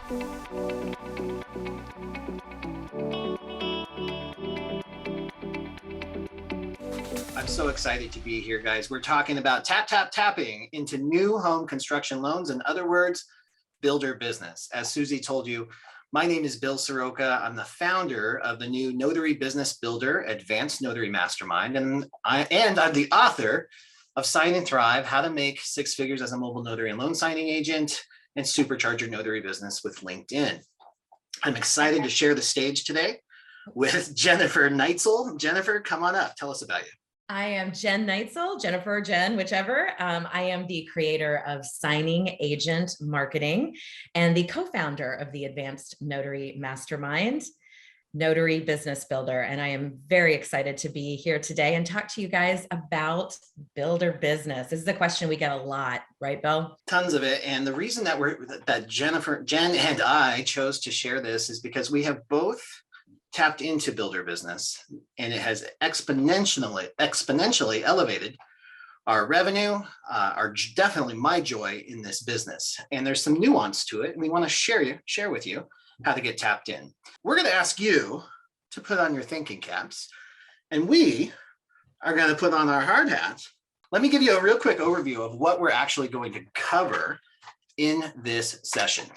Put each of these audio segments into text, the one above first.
I'm so excited to be here, guys. We're talking about tapping into new home construction loans. In other words, builder business. As Susie told you, my name is Bill Soroka. I'm the founder of the new Notary Business Builder Advanced Notary Mastermind, and I'm the author of Sign and Thrive: How to Make Six Figures as a Mobile Notary and Loan Signing Agent and Supercharge Your Notary Business with LinkedIn. I'm excited to share the stage today with Jennifer Neitzel. Jennifer, come on up. Tell us about you. I am Jen Neitzel, Jennifer, Jen, whichever. I am the creator of Signing Agent Marketing and the co-founder of the Advanced Notary Mastermind, Notary Business Builder. And I am very excited to be here today and talk to you guys about builder business. This is a question we get a lot, right, Bill? Tons of it. And the reason that Jen and I chose to share this is because we have both tapped into builder business, and it has exponentially elevated our revenue, definitely my joy in this business. And there's some nuance to it, and we want to share with you how to get tapped in. We're going to ask you to put on your thinking caps, and we are going to put on our hard hats. Let me give you a real quick overview of what we're actually going to cover in this session.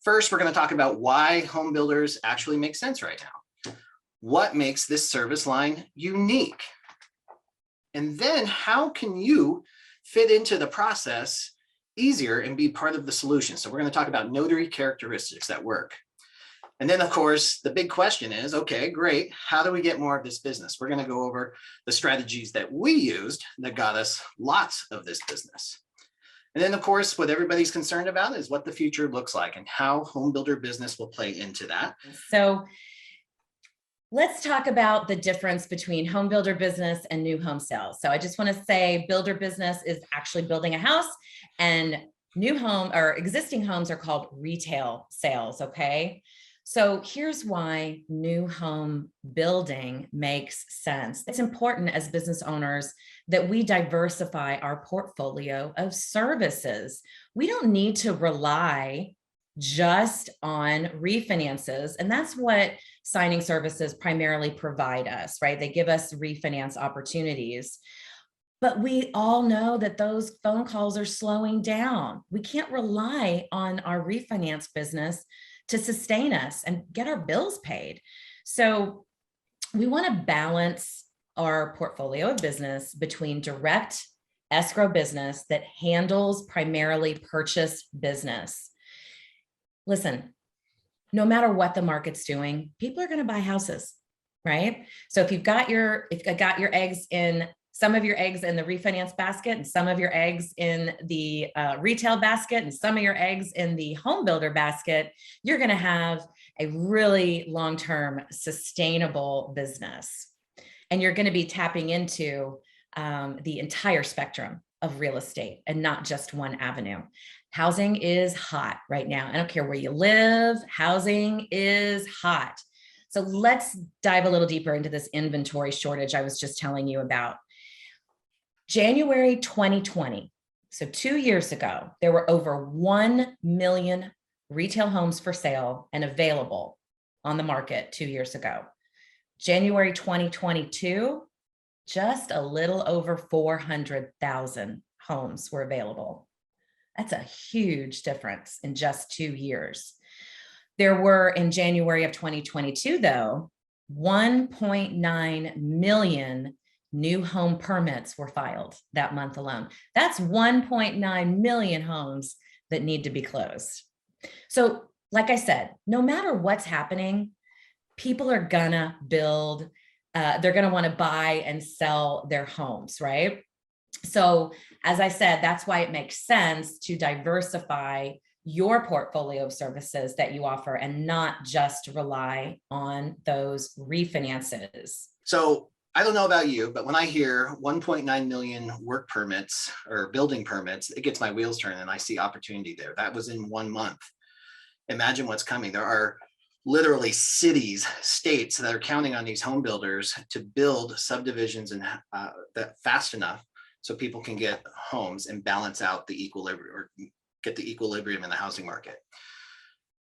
First, we're going to talk about why home builders actually make sense right now. What makes this service line unique? And then how can you fit into the process easier and be part of the solution? So we're going to talk about notary characteristics that work. And then, of course, the big question is, okay, great. How do we get more of this business? We're going to go over the strategies that we used that got us lots of this business. And then, of course, what everybody's concerned about is what the future looks like and how home builder business will play into that. So let's talk about the difference between home builder business and new home sales. So I just want to say builder business is actually building a house, and new home or existing homes are called retail sales. Okay. So here's why new home building makes sense. It's important as business owners that we diversify our portfolio of services. We don't need to rely just on refinances. And that's what signing services primarily provide us, right? They give us refinance opportunities. But we all know that those phone calls are slowing down. We can't rely on our refinance business to sustain us and get our bills paid. So we want to balance our portfolio of business between direct escrow business that handles primarily purchase business. Listen, no matter what the market's doing, people are going to buy houses, right? So if you've got your eggs in some of your eggs in the refinance basket and some of your eggs in the retail basket and some of your eggs in the home builder basket, you're going to have a really long-term sustainable business. And you're going to be tapping into the entire spectrum of real estate and not just one avenue. Housing is hot right now. I don't care where you live, housing is hot. So let's dive a little deeper into this inventory shortage I was just telling you about. January 2020, so 2 years ago, there were over 1 million retail homes for sale and available on the market 2 years ago. January 2022, just a little over 400,000 homes were available. That's a huge difference in just 2 years. There were, in January of 2022, though, 1.9 million new home permits were filed that month alone. That's 1.9 million homes that need to be closed. So, like I said, no matter what's happening, people are gonna build, they're gonna wanna buy and sell their homes, right? So, as I said, that's why it makes sense to diversify your portfolio of services that you offer and not just rely on those refinances. So I don't know about you, but when I hear 1.9 million work permits or building permits, it gets my wheels turning and I see opportunity there. That was in 1 month. Imagine what's coming. There are literally cities, states that are counting on these home builders to build subdivisions and that fast enough so people can get homes and balance out the equilibrium or get the equilibrium in the housing market.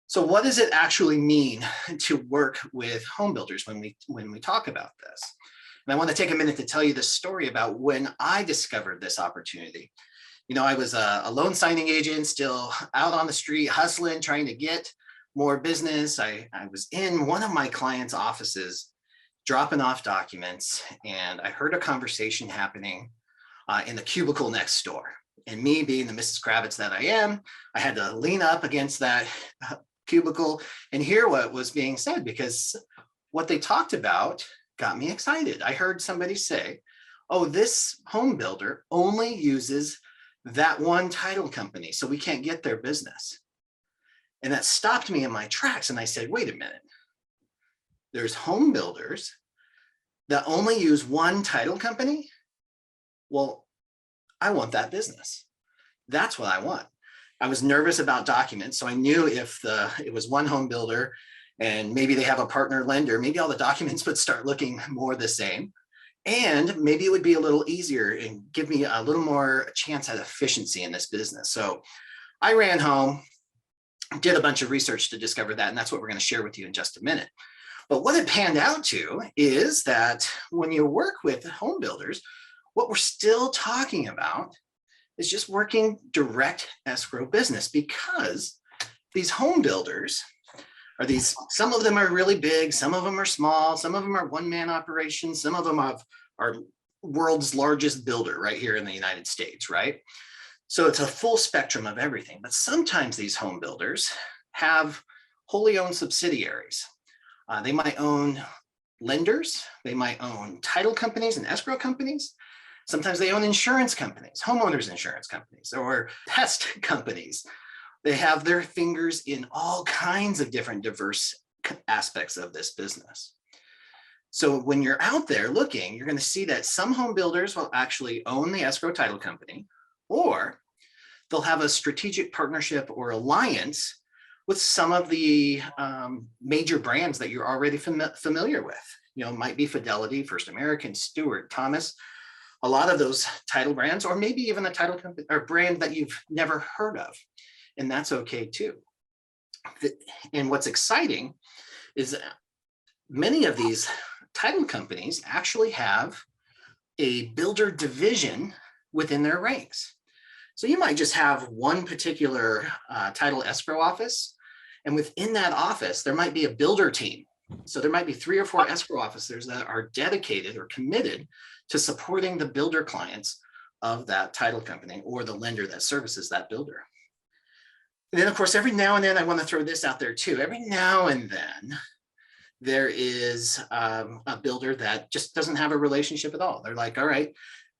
So what does it actually mean to work with home builders when we talk about this? And I want to take a minute to tell you the story about when I discovered this opportunity. I was a loan signing agent, still out on the street, hustling, trying to get more business. I was in one of my clients' offices, dropping off documents, and I heard a conversation happening in the cubicle next door. And me being the Mrs. Kravitz that I am, I had to lean up against that cubicle and hear what was being said, because what they talked about got me excited. I heard somebody say, oh, this home builder only uses that one title company, so we can't get their business. And that stopped me in my tracks. And I said, wait a minute, there's home builders that only use one title company? Well, I want that business. That's what I want. I was nervous about documents. So I knew if it was one home builder and maybe they have a partner lender, maybe all the documents would start looking more the same. And maybe it would be a little easier and give me a little more chance at efficiency in this business. So I ran home, did a bunch of research to discover that. And that's what we're going to share with you in just a minute. But what it panned out to is that when you work with home builders, what we're still talking about is just working direct escrow business, because these home builders some of them are really big, some of them are small, some of them are one-man operations, some of them are world's largest builder right here in the United States, right? So it's a full spectrum of everything. But sometimes these home builders have wholly owned subsidiaries. They might own lenders, they might own title companies and escrow companies. Sometimes they own insurance companies, homeowners insurance companies, or pest companies. They have their fingers in all kinds of different diverse aspects of this business. So when you're out there looking, you're going to see that some home builders will actually own the escrow title company, or they'll have a strategic partnership or alliance with some of the major brands that you're already familiar with. It might be Fidelity, First American, Stewart, Thomas, a lot of those title brands, or maybe even a title company or brand that you've never heard of. And that's okay too. And what's exciting is many of these title companies actually have a builder division within their ranks. So you might just have one particular title escrow office, and within that office, there might be a builder team. So there might be 3 or 4 escrow officers that are dedicated or committed to supporting the builder clients of that title company or the lender that services that builder. And then, of course, every now and then, I want to throw this out there too. Every now and then, there is a builder that just doesn't have a relationship at all. They're like, all right,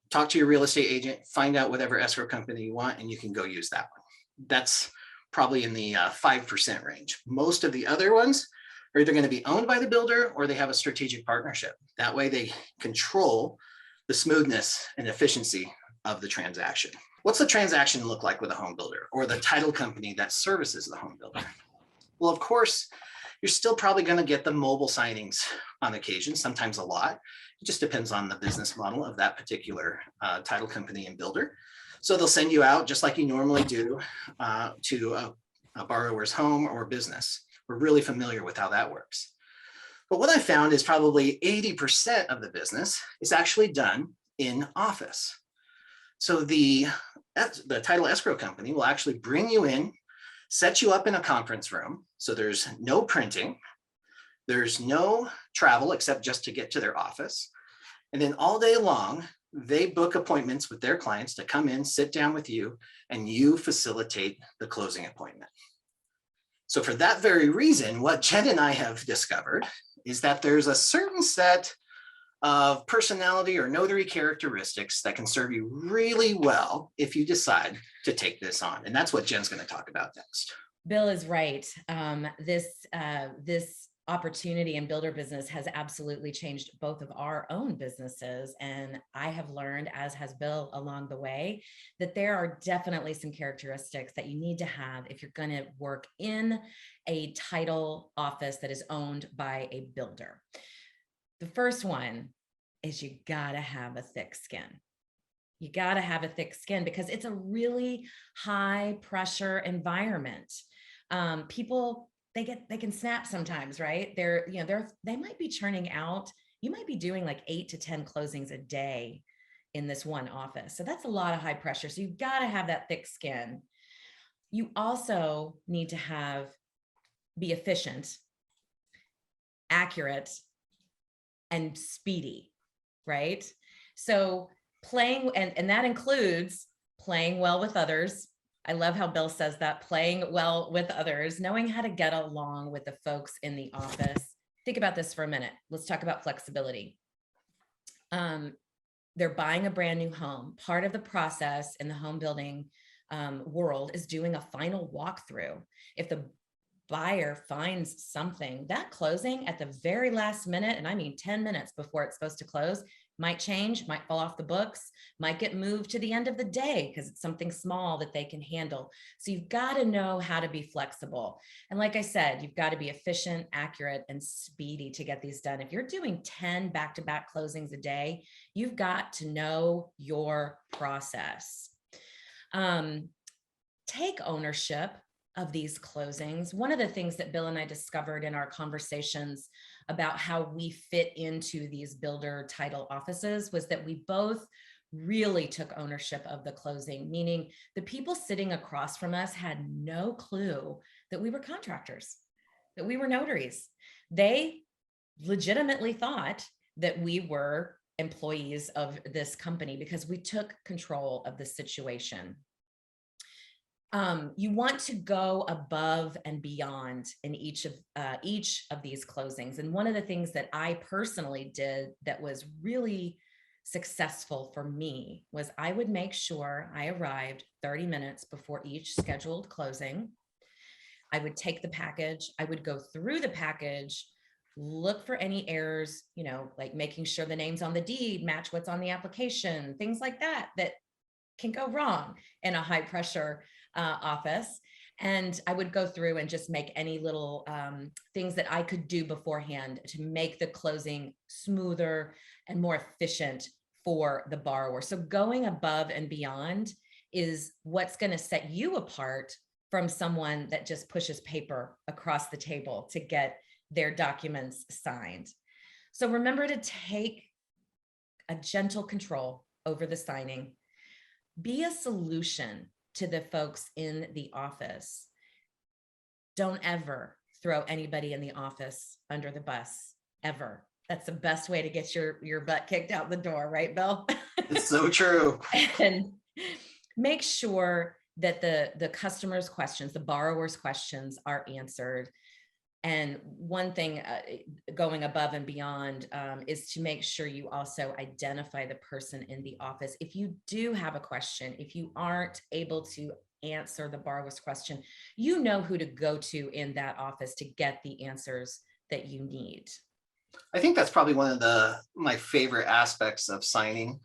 talk to your real estate agent, find out whatever escrow company you want, and you can go use that one. That's probably in the 5% range. Most of the other ones are either going to be owned by the builder or they have a strategic partnership. That way they control the smoothness and efficiency of the transaction. What's the transaction look like with a home builder or the title company that services the home builder? Well, of course, you're still probably going to get the mobile signings on occasion, sometimes a lot. It just depends on the business model of that particular title company and builder. So they'll send you out just like you normally do to a borrower's home or business. We're really familiar with how that works. But what I found is probably 80% of the business is actually done in office. So the title escrow company will actually bring you in, set you up in a conference room. So there's no printing, there's no travel except just to get to their office. And then all day long, they book appointments with their clients to come in, sit down with you, and you facilitate the closing appointment. So for that very reason, what Jen and I have discovered is that there's a certain set of personality or notary characteristics that can serve you really well if you decide to take this on. And that's what Jen's going to talk about next. Bill is right. This opportunity in builder business has absolutely changed both of our own businesses. And I have learned, as has Bill along the way, that there are definitely some characteristics that you need to have if you're going to work in a title office that is owned by a builder. The first one is you gotta have a thick skin. You gotta have a thick skin because it's a really high pressure environment. People they can snap sometimes, right? They might be churning out. You might be doing like 8 to 10 closings a day in this one office. So that's a lot of high pressure. So you've got to have that thick skin. You also need to be efficient, accurate, and speedy, right? So and that includes playing well with others. I love how Bill says that, playing well with others, knowing how to get along with the folks in the office. Think about this for a minute. Let's talk about flexibility. They're buying a brand new home. Part of the process in the home building world is doing a final walkthrough. If the buyer finds something, that closing at the very last minute, and I mean 10 minutes before it's supposed to close, might change, might fall off the books, might get moved to the end of the day because it's something small that they can handle. So you've got to know how to be flexible. And like I said, you've got to be efficient, accurate, and speedy to get these done. If you're doing 10 back-to-back closings a day, you've got to know your process. Take ownership of these closings. One of the things that Bill and I discovered in our conversations about how we fit into these builder title offices was that we both really took ownership of the closing, meaning the people sitting across from us had no clue that we were contractors, that we were notaries. They legitimately thought that we were employees of this company because we took control of the situation. You want to go above and beyond in each of these closings. And one of the things that I personally did that was really successful for me was I would make sure I arrived 30 minutes before each scheduled closing. I would take the package, I would go through the package, look for any errors, like making sure the names on the deed match what's on the application, things like that can go wrong in a high pressure office. And I would go through and just make any little things that I could do beforehand to make the closing smoother and more efficient for the borrower. So going above and beyond is what's going to set you apart from someone that just pushes paper across the table to get their documents signed. So remember to take a gentle control over the signing. Be a solution to the folks in the office. Don't ever throw anybody in the office under the bus, ever. That's the best way to get your butt kicked out the door, right, Bill? It's so true. And make sure that the customer's questions, the borrower's questions are answered. And one thing going above and beyond is to make sure you also identify the person in the office. If you do have a question, if you aren't able to answer the borrower's question, you know who to go to in that office to get the answers that you need. I think that's probably one of my favorite aspects of signing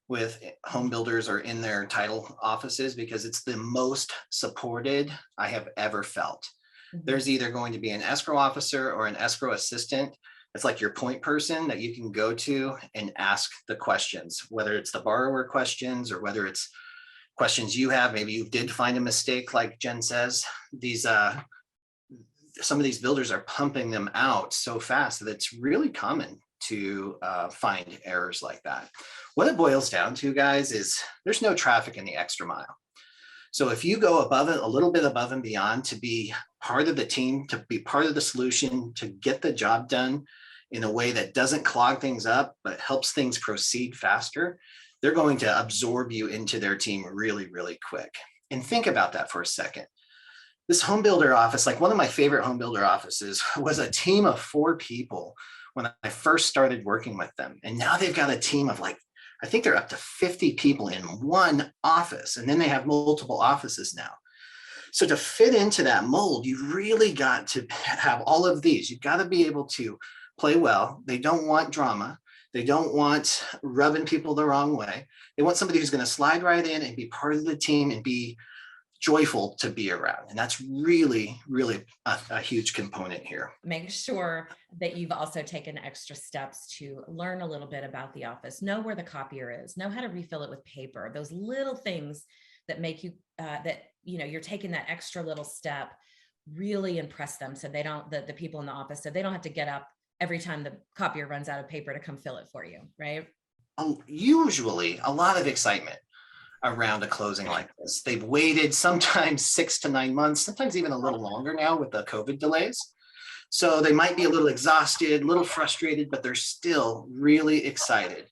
with home builders or in their title offices, because it's the most supported I have ever felt. There's either going to be an escrow officer or an escrow assistant. It's like your point person that you can go to and ask the questions, whether it's the borrower questions or whether it's questions you have. Maybe you did find a mistake, like Jen says. Some of these builders are pumping them out so fast that it's really common to find errors like that. What it boils down to, guys, is there's no traffic in the extra mile. So if you go above it, a little bit above and beyond to be part of the team, to be part of the solution, to get the job done in a way that doesn't clog things up, but helps things proceed faster, they're going to absorb you into their team really, really quick. And think about that for a second. This home builder office, like one of my favorite home builder offices, was a team of 4 people when I first started working with them. And now they've got a team of I think they're up to 50 people in one office, and then they have multiple offices now. So to fit into that mold, you really got to have all of these. You've got to be able to play well. They don't want drama. They don't want rubbing people the wrong way. They want somebody who's going to slide right in and be part of the team and be joyful to be around. And that's really, really a huge component here. Make sure that you've also taken extra steps to learn a little bit about the office, know where the copier is, know how to refill it with paper, those little things that make you, you're taking that extra little step really impress them. So they don't, the people in the office, so they don't have to get up every time the copier runs out of paper to come fill it for you, right? Usually a lot of excitement around a closing like this. They've waited sometimes 6 to 9 months, sometimes even a little longer now with the COVID delays. So they might be a little exhausted, a little frustrated, but they're still really excited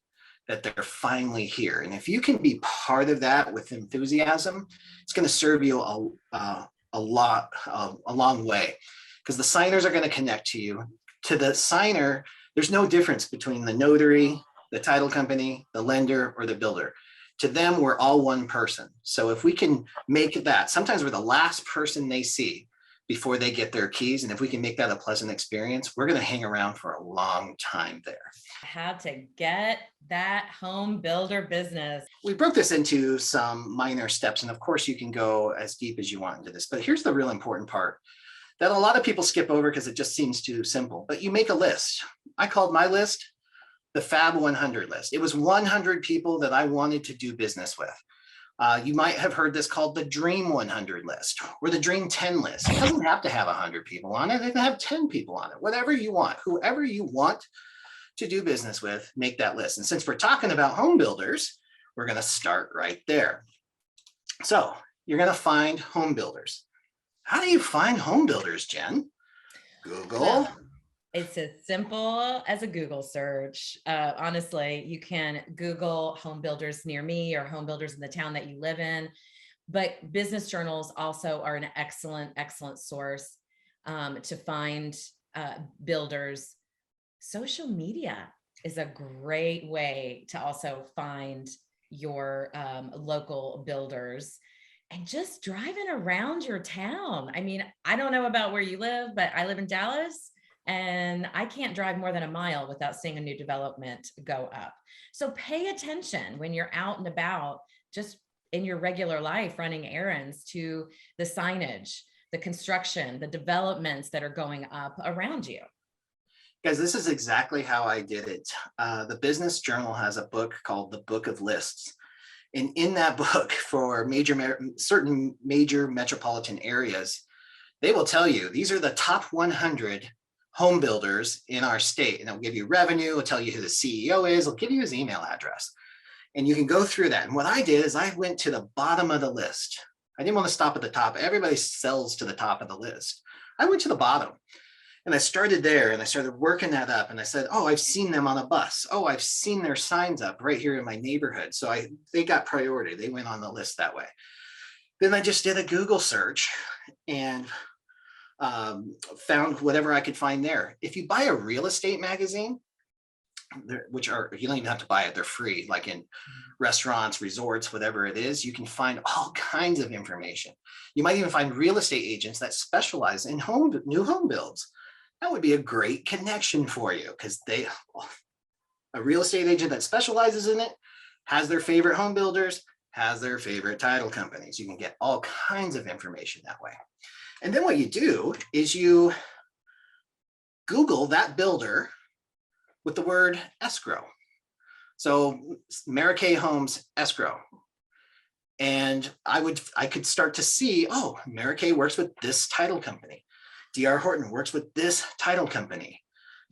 that they're finally here. And if you can be part of that with enthusiasm, it's going to serve you a long way, because the signers are going to connect to you. To the signer, there's no difference between the notary, the title company, the lender, or the builder. To them, we're all one person. So if we can make that, sometimes we're the last person they see before they get their keys. And if we can make that a pleasant experience, we're going to hang around for a long time there. How to get that home builder business. We broke this into some minor steps. And of course, you can go as deep as you want into this. But here's the real important part that a lot of people skip over because it just seems too simple. But you make a list. I called my list the Fab 100 list. It was 100 people that I wanted to do business with. You might have heard this called the Dream 100 list or the Dream 10 list. It doesn't have to have 100 people on it. It can have 10 people on it, whatever you want, whoever you want to do business with, make that list. And since we're talking about home builders, we're going to start right there. So you're going to find home builders. How do you find home builders, Jen? Google. Well, it's as simple as a Google search. Honestly, you can Google home builders near me or home builders in the town that you live in. But business journals also are an excellent source to find builders. Social media is a great way to also find your local builders. And just driving around your town. I mean, I don't know about where you live, but I live in Dallas. And I can't drive more than a mile without seeing a new development go up. So pay attention when you're out and about, just in your regular life, running errands, to the signage, the construction, the developments that are going up around you. Guys, this is exactly how I did it. The Business Journal has a book called The Book of Lists. And in that book, for certain major metropolitan areas, they will tell you these are the top 100 home builders in our state. And it'll give you revenue, it'll tell you who the CEO is, it'll give you his email address. And you can go through that. And what I did is I went to the bottom of the list. I didn't want to stop at the top. Everybody sells to the top of the list. I went to the bottom. And I started there and I started working that up. And I said, oh, I've seen them on a bus. Oh, I've seen their signs up right here in my neighborhood. So they got priority. They went on the list that way. Then I just did a Google search and found whatever I could find there. If you buy a real estate magazine, which are, you don't even have to buy it, they're free, like in restaurants, resorts, whatever it is, you can find all kinds of information. You might even find real estate agents that specialize in new home builds. That would be a great connection for you, because a real estate agent that specializes in it has their favorite home builders, has their favorite title companies. You can get all kinds of information that way. And then what you do is you Google that builder with the word escrow. So Mary Kay Homes escrow. And I could start to see, oh, Mary Kay works with this title company. D.R. Horton works with this title company.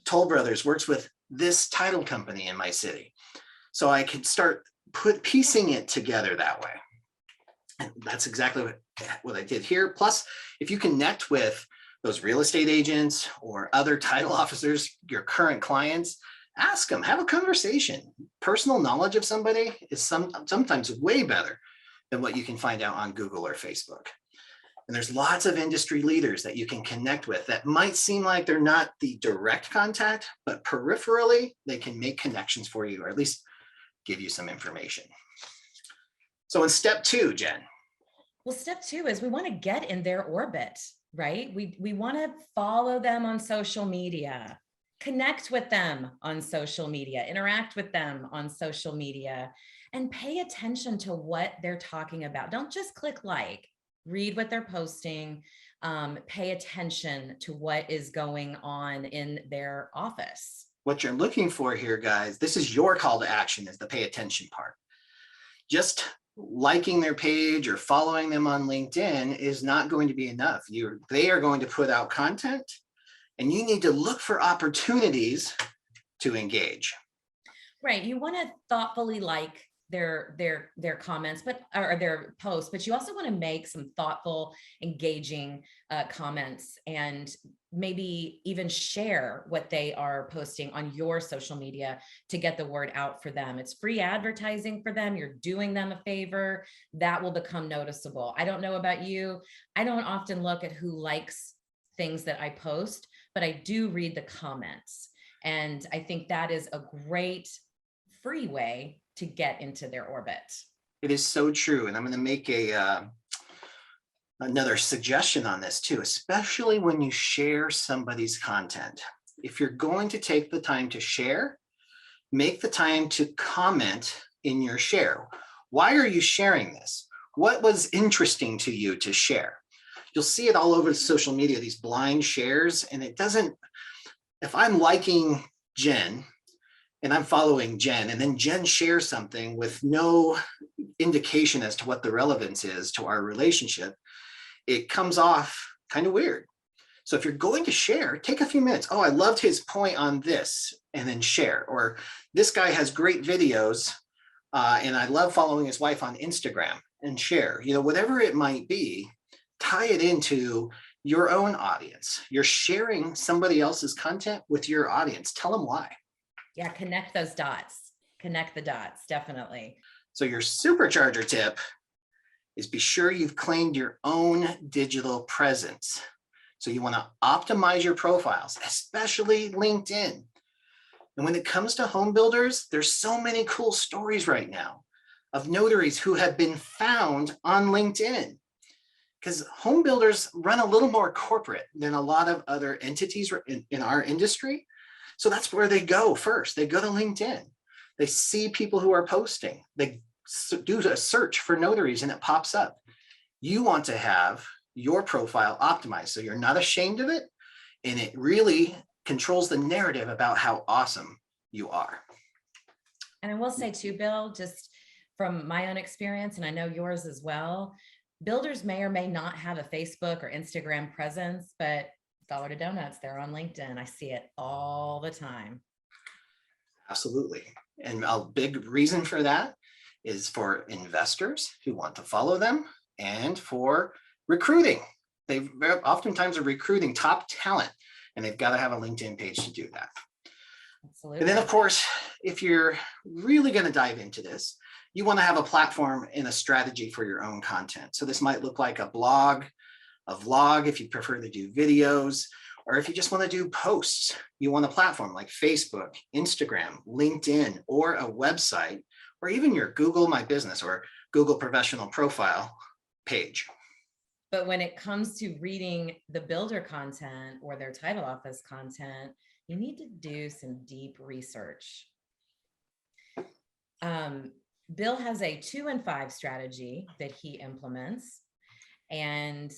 Toll Brothers works with this title company in my city. So I could start piecing it together that way. And that's exactly what I did here. Plus, if you connect with those real estate agents or other title officers, your current clients, ask them, have a conversation. Personal knowledge of somebody is sometimes way better than what you can find out on Google or Facebook. And there's lots of industry leaders that you can connect with that might seem like they're not the direct contact, but peripherally, they can make connections for you, or at least give you some information. So in step 2, Jen. Well, step 2 is we want to get in their orbit, right? We want to follow them on social media, connect with them on social media, interact with them on social media, and pay attention to what they're talking about. Don't just click like. Read what they're posting, pay attention to what is going on in their office. What you're looking for here, guys, this is your call to action, is the pay attention part. Just liking their page or following them on LinkedIn is not going to be enough. They are going to put out content, and you need to look for opportunities to engage. Right. You want to thoughtfully like their comments, or their posts, but you also want to make some thoughtful, engaging comments, and maybe even share what they are posting on your social media to get the word out for them. It's free advertising for them. You're doing them a favor. That will become noticeable. I don't know about you. I don't often look at who likes things that I post, but I do read the comments. And I think that is a great free way to get into their orbit. It is so true. And I'm going to make another suggestion on this too, especially when you share somebody's content. If you're going to take the time to share, make the time to comment in your share. Why are you sharing this? What was interesting to you to share? You'll see it all over social media, these blind shares, and it doesn't, if I'm liking Jen and I'm following Jen, and then Jen shares something with no indication as to what the relevance is to our relationship, it comes off kind of weird. So if you're going to share, take a few minutes. Oh, I loved his point on this, and then share. Or this guy has great videos, and I love following his wife on Instagram, and share. You know, whatever it might be, tie it into your own audience. You're sharing somebody else's content with your audience. Tell them why. Yeah, connect those dots. Connect the dots, definitely. So your supercharger tip is be sure you've claimed your own digital presence. So you want to optimize your profiles, especially LinkedIn. And when it comes to home builders, there's so many cool stories right now of notaries who have been found on LinkedIn, because home builders run a little more corporate than a lot of other entities in our industry. So that's where they go first. They go to LinkedIn. They see people who are posting. They do a search for notaries and it pops up. You want to have your profile optimized so you're not ashamed of it, and it really controls the narrative about how awesome you are. And I will say too, Bill, just from my own experience, and I know yours as well, builders may or may not have a Facebook or Instagram presence, but dollar to donuts, they're on LinkedIn. I see it all the time. Absolutely. And a big reason for that is for investors who want to follow them, and for recruiting. They oftentimes are recruiting top talent, and they've got to have a LinkedIn page to do that. Absolutely. And then, of course, if you're really going to dive into this, you want to have a platform and a strategy for your own content. So this might look like a blog, a vlog if you prefer to do videos, or if you just want to do posts. You want a platform like Facebook, Instagram, LinkedIn, or a website, or even your Google My Business or Google Professional Profile page. But when it comes to reading the builder content or their title office content, you need to do some deep research. Bill has a 2 and 5 strategy that he implements, and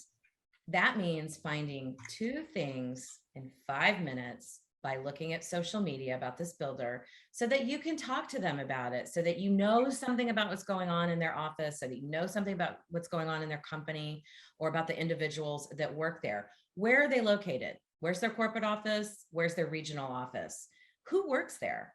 that means finding 2 things in 5 minutes by looking at social media about this builder, so that you can talk to them about it, so that you know something about what's going on in their office, so that you know something about what's going on in their company, or about the individuals that work there. Where are they located? Where's their corporate office? Where's their regional office? Who works there?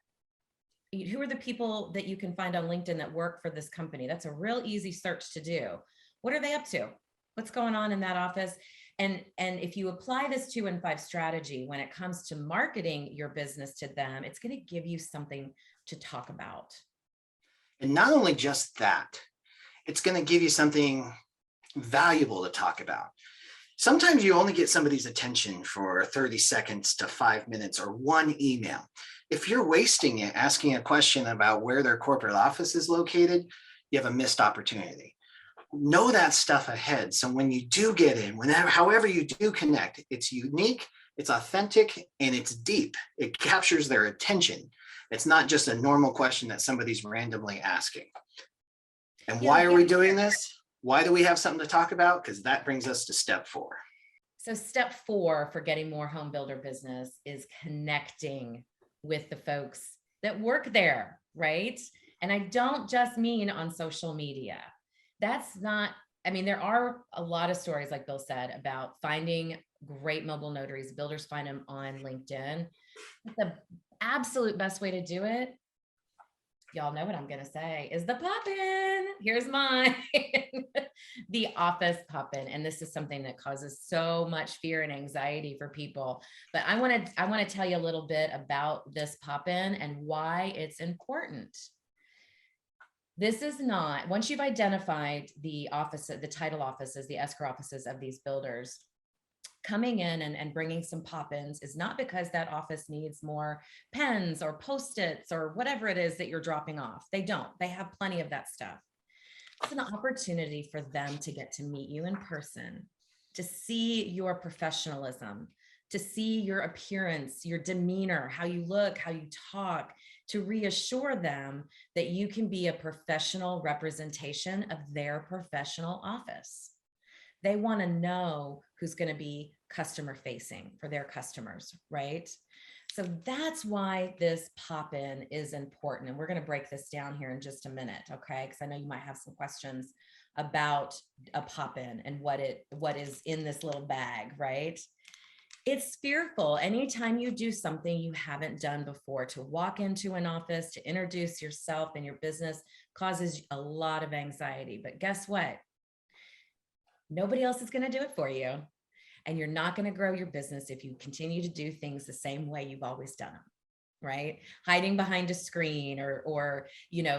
Who are the people that you can find on LinkedIn that work for this company? That's a real easy search to do. What are they up to? What's going on in that office? And if you apply this 2 and 5 strategy, when it comes to marketing your business to them, it's going to give you something to talk about. And not only just that, it's going to give you something valuable to talk about. Sometimes you only get somebody's attention for 30 seconds to 5 minutes or one email. If you're wasting it asking a question about where their corporate office is located, you have a missed opportunity. Know that stuff ahead. So when you do get in, however you do connect, it's unique, it's authentic, and it's deep. It captures their attention. It's not just a normal question that somebody's randomly asking. And why are we doing this? Why do we have something to talk about? Because that brings us to step 4. So step 4 for getting more home builder business is connecting with the folks that work there, right? And I don't just mean on social media. That's not, I mean, there are a lot of stories, like Bill said, about finding great mobile notaries. Builders find them on LinkedIn. But the absolute best way to do it, y'all know what I'm going to say, is the pop-in. Here's mine. The office pop-in. And this is something that causes so much fear and anxiety for people. But I want to tell you a little bit about this pop-in and why it's important. This is not, once you've identified the office, the title offices, the escrow offices of these builders, coming in and bringing some pop-ins is not because that office needs more pens or Post-its or whatever it is that you're dropping off. They don't. They have plenty of that stuff. It's an opportunity for them to get to meet you in person, to see your professionalism, to see your appearance, your demeanor, how you look, how you talk, to reassure them that you can be a professional representation of their professional office. They want to know who's going to be customer facing for their customers, right? So that's why this pop-in is important. And we're going to break this down here in just a minute, okay? Because I know you might have some questions about a pop-in and what is in this little bag, right? It's fearful. Anytime you do something you haven't done before, to walk into an office, to introduce yourself and your business causes a lot of anxiety. But guess what? Nobody else is going to do it for you. And you're not going to grow your business if you continue to do things the same way you've always done them, right? Hiding behind a screen or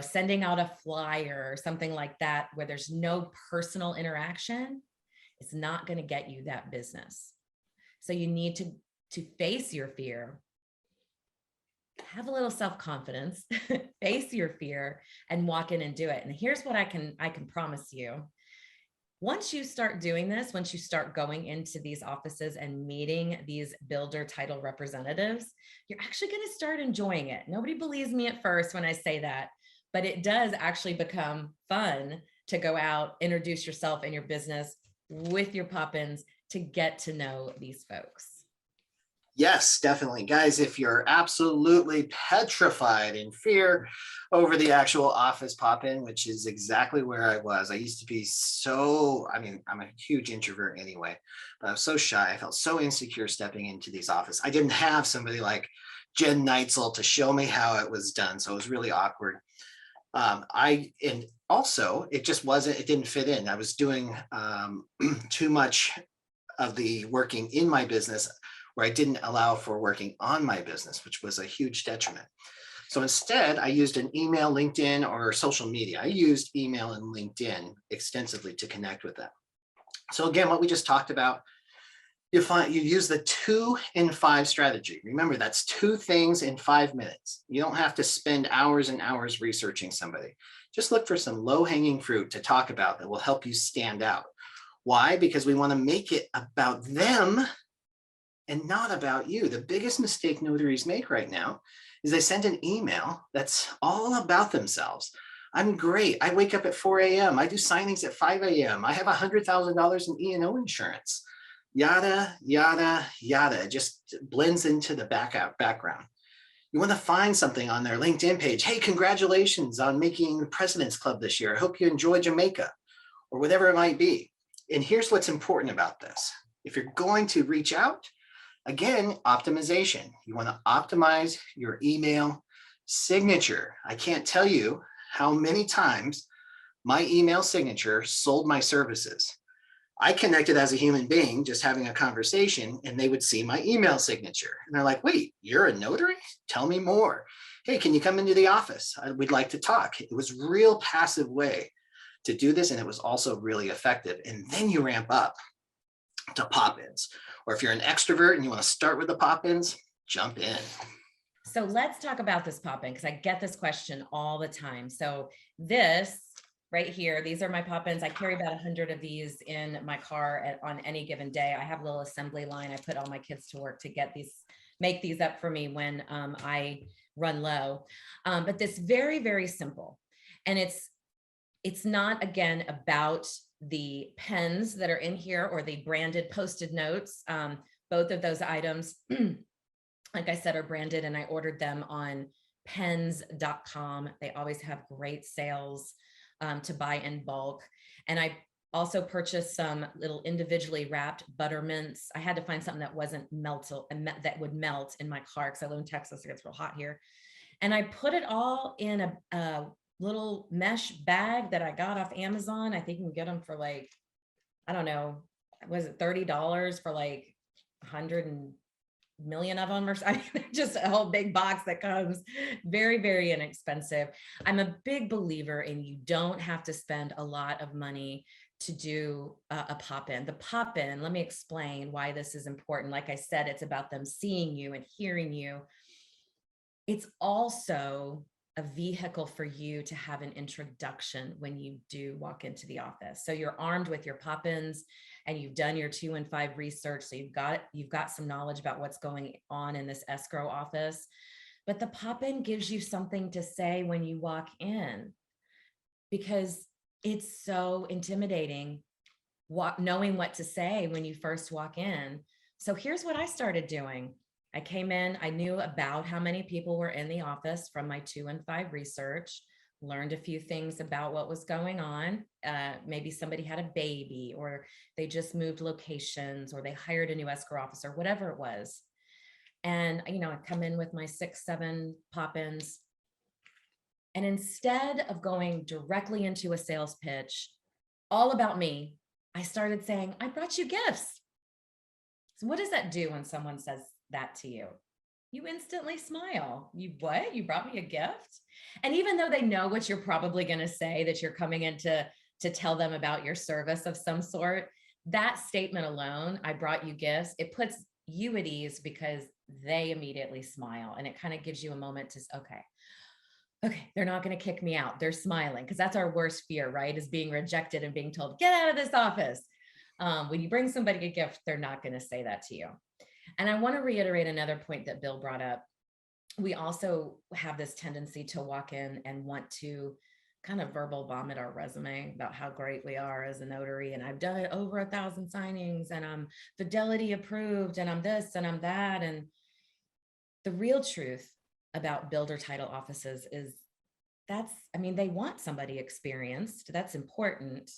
sending out a flyer or something like that, where there's no personal interaction, it's not going to get you that business. So you need to face your fear, have a little self-confidence, face your fear, and walk in and do it. And here's what I can promise you. Once you start doing this, once you start going into these offices and meeting these builder title representatives, you're actually going to start enjoying it. Nobody believes me at first when I say that, but it does actually become fun to go out, introduce yourself and your business with your pop-ins to get to know these folks. Yes, definitely. Guys, if you're absolutely petrified in fear over the actual office pop-in, which is exactly where I was. I used to be I'm a huge introvert anyway, but I was so shy. I felt so insecure stepping into these offices. I didn't have somebody like Jen Neitzel to show me how it was done. So it was really awkward. And also it didn't fit in. I was doing too much of the working in my business, where I didn't allow for working on my business, which was a huge detriment. So instead, I used an email, LinkedIn, or social media. I used email and LinkedIn extensively to connect with them. So again, what we just talked about, you use the 2 in 5 strategy. Remember, that's 2 things in 5 minutes. You don't have to spend hours and hours researching somebody. Just look for some low-hanging fruit to talk about that will help you stand out. Why? Because we want to make it about them and not about you. The biggest mistake notaries make right now is they send an email that's all about themselves. I'm great. I wake up at 4 a.m. I do signings at 5 a.m. I have $100,000 in E&O insurance. Yada, yada, yada. It just blends into the background. You want to find something on their LinkedIn page. Hey, congratulations on making President's Club this year. I hope you enjoy Jamaica, or whatever it might be. And here's what's important about this. If you're going to reach out, again, optimization. You want to optimize your email signature. I can't tell you how many times my email signature sold my services. I connected as a human being, just having a conversation, and they would see my email signature. And they're like, wait, you're a notary? Tell me more. Hey, can you come into the office? We'd like to talk. It was a real passive way to do this, and it was also really effective. And then you ramp up to pop-ins. Or if you're an extrovert and you want to start with the pop-ins, jump in. So let's talk about this pop-in, because I get this question all the time. So this right here, these are my pop-ins. I carry about 100 of these in my car on any given day. I have a little assembly line. I put all my kids to work to make these up for me when I run low. But this very, very simple. And it's not, again, about the pens that are in here or the branded Post-it notes. Both of those items, like I said, are branded, and I ordered them on Popins.com. They always have great sales to buy in bulk. And I also purchased some little individually wrapped buttermints. I had to find something that wasn't that would melt in my car because I live in Texas. It gets real hot here. And I put it all in a little mesh bag that I got off Amazon. I think you can get them for like, I don't know, was it $30 for like 100 million of them or something? Just a whole big box that comes very, very inexpensive. I'm a big believer in you don't have to spend a lot of money to do a pop-in. The pop-in, let me explain why this is important. Like I said, it's about them seeing you and hearing you. It's also a vehicle for you to have an introduction when you do walk into the office. So you're armed with your pop-ins and you've done your 2 and 5 research. So you've got some knowledge about what's going on in this escrow office. But the pop-in gives you something to say when you walk in, because it's so intimidating knowing what to say when you first walk in. So here's what I started doing. I came in, I knew about how many people were in the office from my 2 and 5 research, learned a few things about what was going on. Maybe somebody had a baby, or they just moved locations, or they hired a new escrow officer, whatever it was. And, I come in with my 6, 7 pop-ins. And instead of going directly into a sales pitch, all about me, I started saying, I brought you gifts. So what does that do when someone says that to you? You instantly smile. What? You brought me a gift? And even though they know what you're probably going to say, that you're coming in to tell them about your service of some sort, that statement alone, I brought you gifts, it puts you at ease because they immediately smile. And it kind of gives you a moment to, okay, they're not going to kick me out. They're smiling, because that's our worst fear, right? Is being rejected and being told, get out of this office. When you bring somebody a gift, they're not going to say that to you. And I want to reiterate another point that Bill brought up. We also have this tendency to walk in and want to kind of verbal vomit our resume about how great we are as a notary. And I've done it over 1,000 signings, and I'm fidelity approved, and I'm this and I'm that. And the real truth about builder title offices is they want somebody experienced. That's important.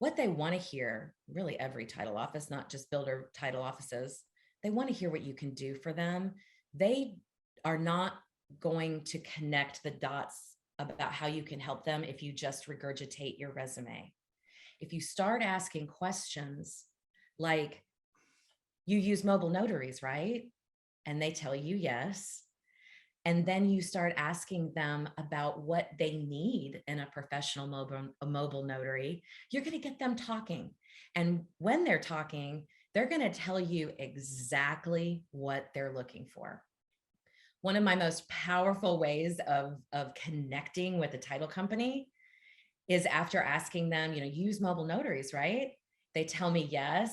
What they want to hear, really every title office, not just builder title offices, they want to hear what you can do for them. They are not going to connect the dots about how you can help them if you just regurgitate your resume. If you start asking questions like, you use mobile notaries, right? And they tell you yes. And then you start asking them about what they need in a professional mobile notary, you're going to get them talking. And when they're talking, they're going to tell you exactly what they're looking for. One of my most powerful ways of connecting with a title company is after asking them, use mobile notaries, right? They tell me yes.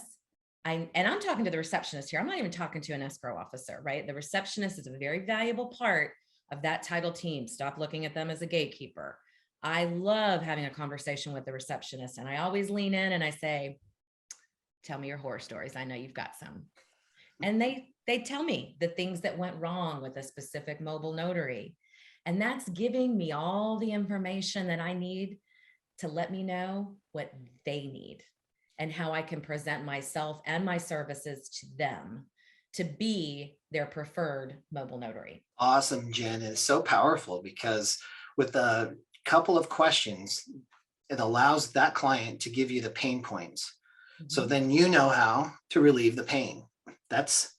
I'm talking to the receptionist here. I'm not even talking to an escrow officer, right? The receptionist is a very valuable part of that title team. Stop looking at them as a gatekeeper. I love having a conversation with the receptionist, and I always lean in and I say, tell me your horror stories. I know you've got some. And they tell me the things that went wrong with a specific mobile notary. And that's giving me all the information that I need to let me know what they need and how I can present myself and my services to them to be their preferred mobile notary. Awesome, Jen. It's so powerful because with a couple of questions, it allows that client to give you the pain points. So then you know how to relieve the pain. That's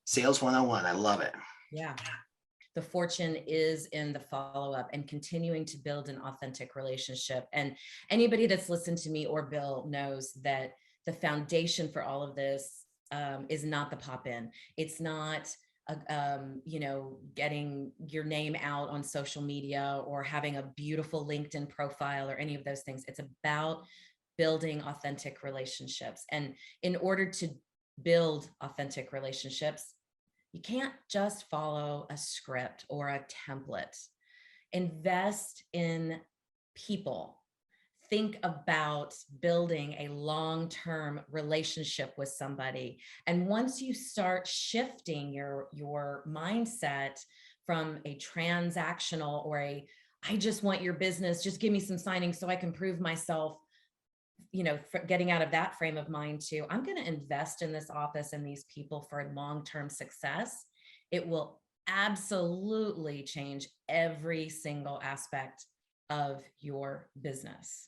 sales 101. I love it. Yeah. The fortune is in the follow-up and continuing to build an authentic relationship. And anybody that's listened to me or Bill knows that the foundation for all of this is not the pop-in. It's not, getting your name out on social media or having a beautiful LinkedIn profile or any of those things. It's about building authentic relationships. And in order to build authentic relationships, you can't just follow a script or a template. Invest in people. Think about building a long-term relationship with somebody. And once you start shifting your mindset from a transactional or I just want your business, just give me some signings so I can prove myself, getting out of that frame of mind to, I'm going to invest in this office and these people for long-term success. It will absolutely change every single aspect of your business.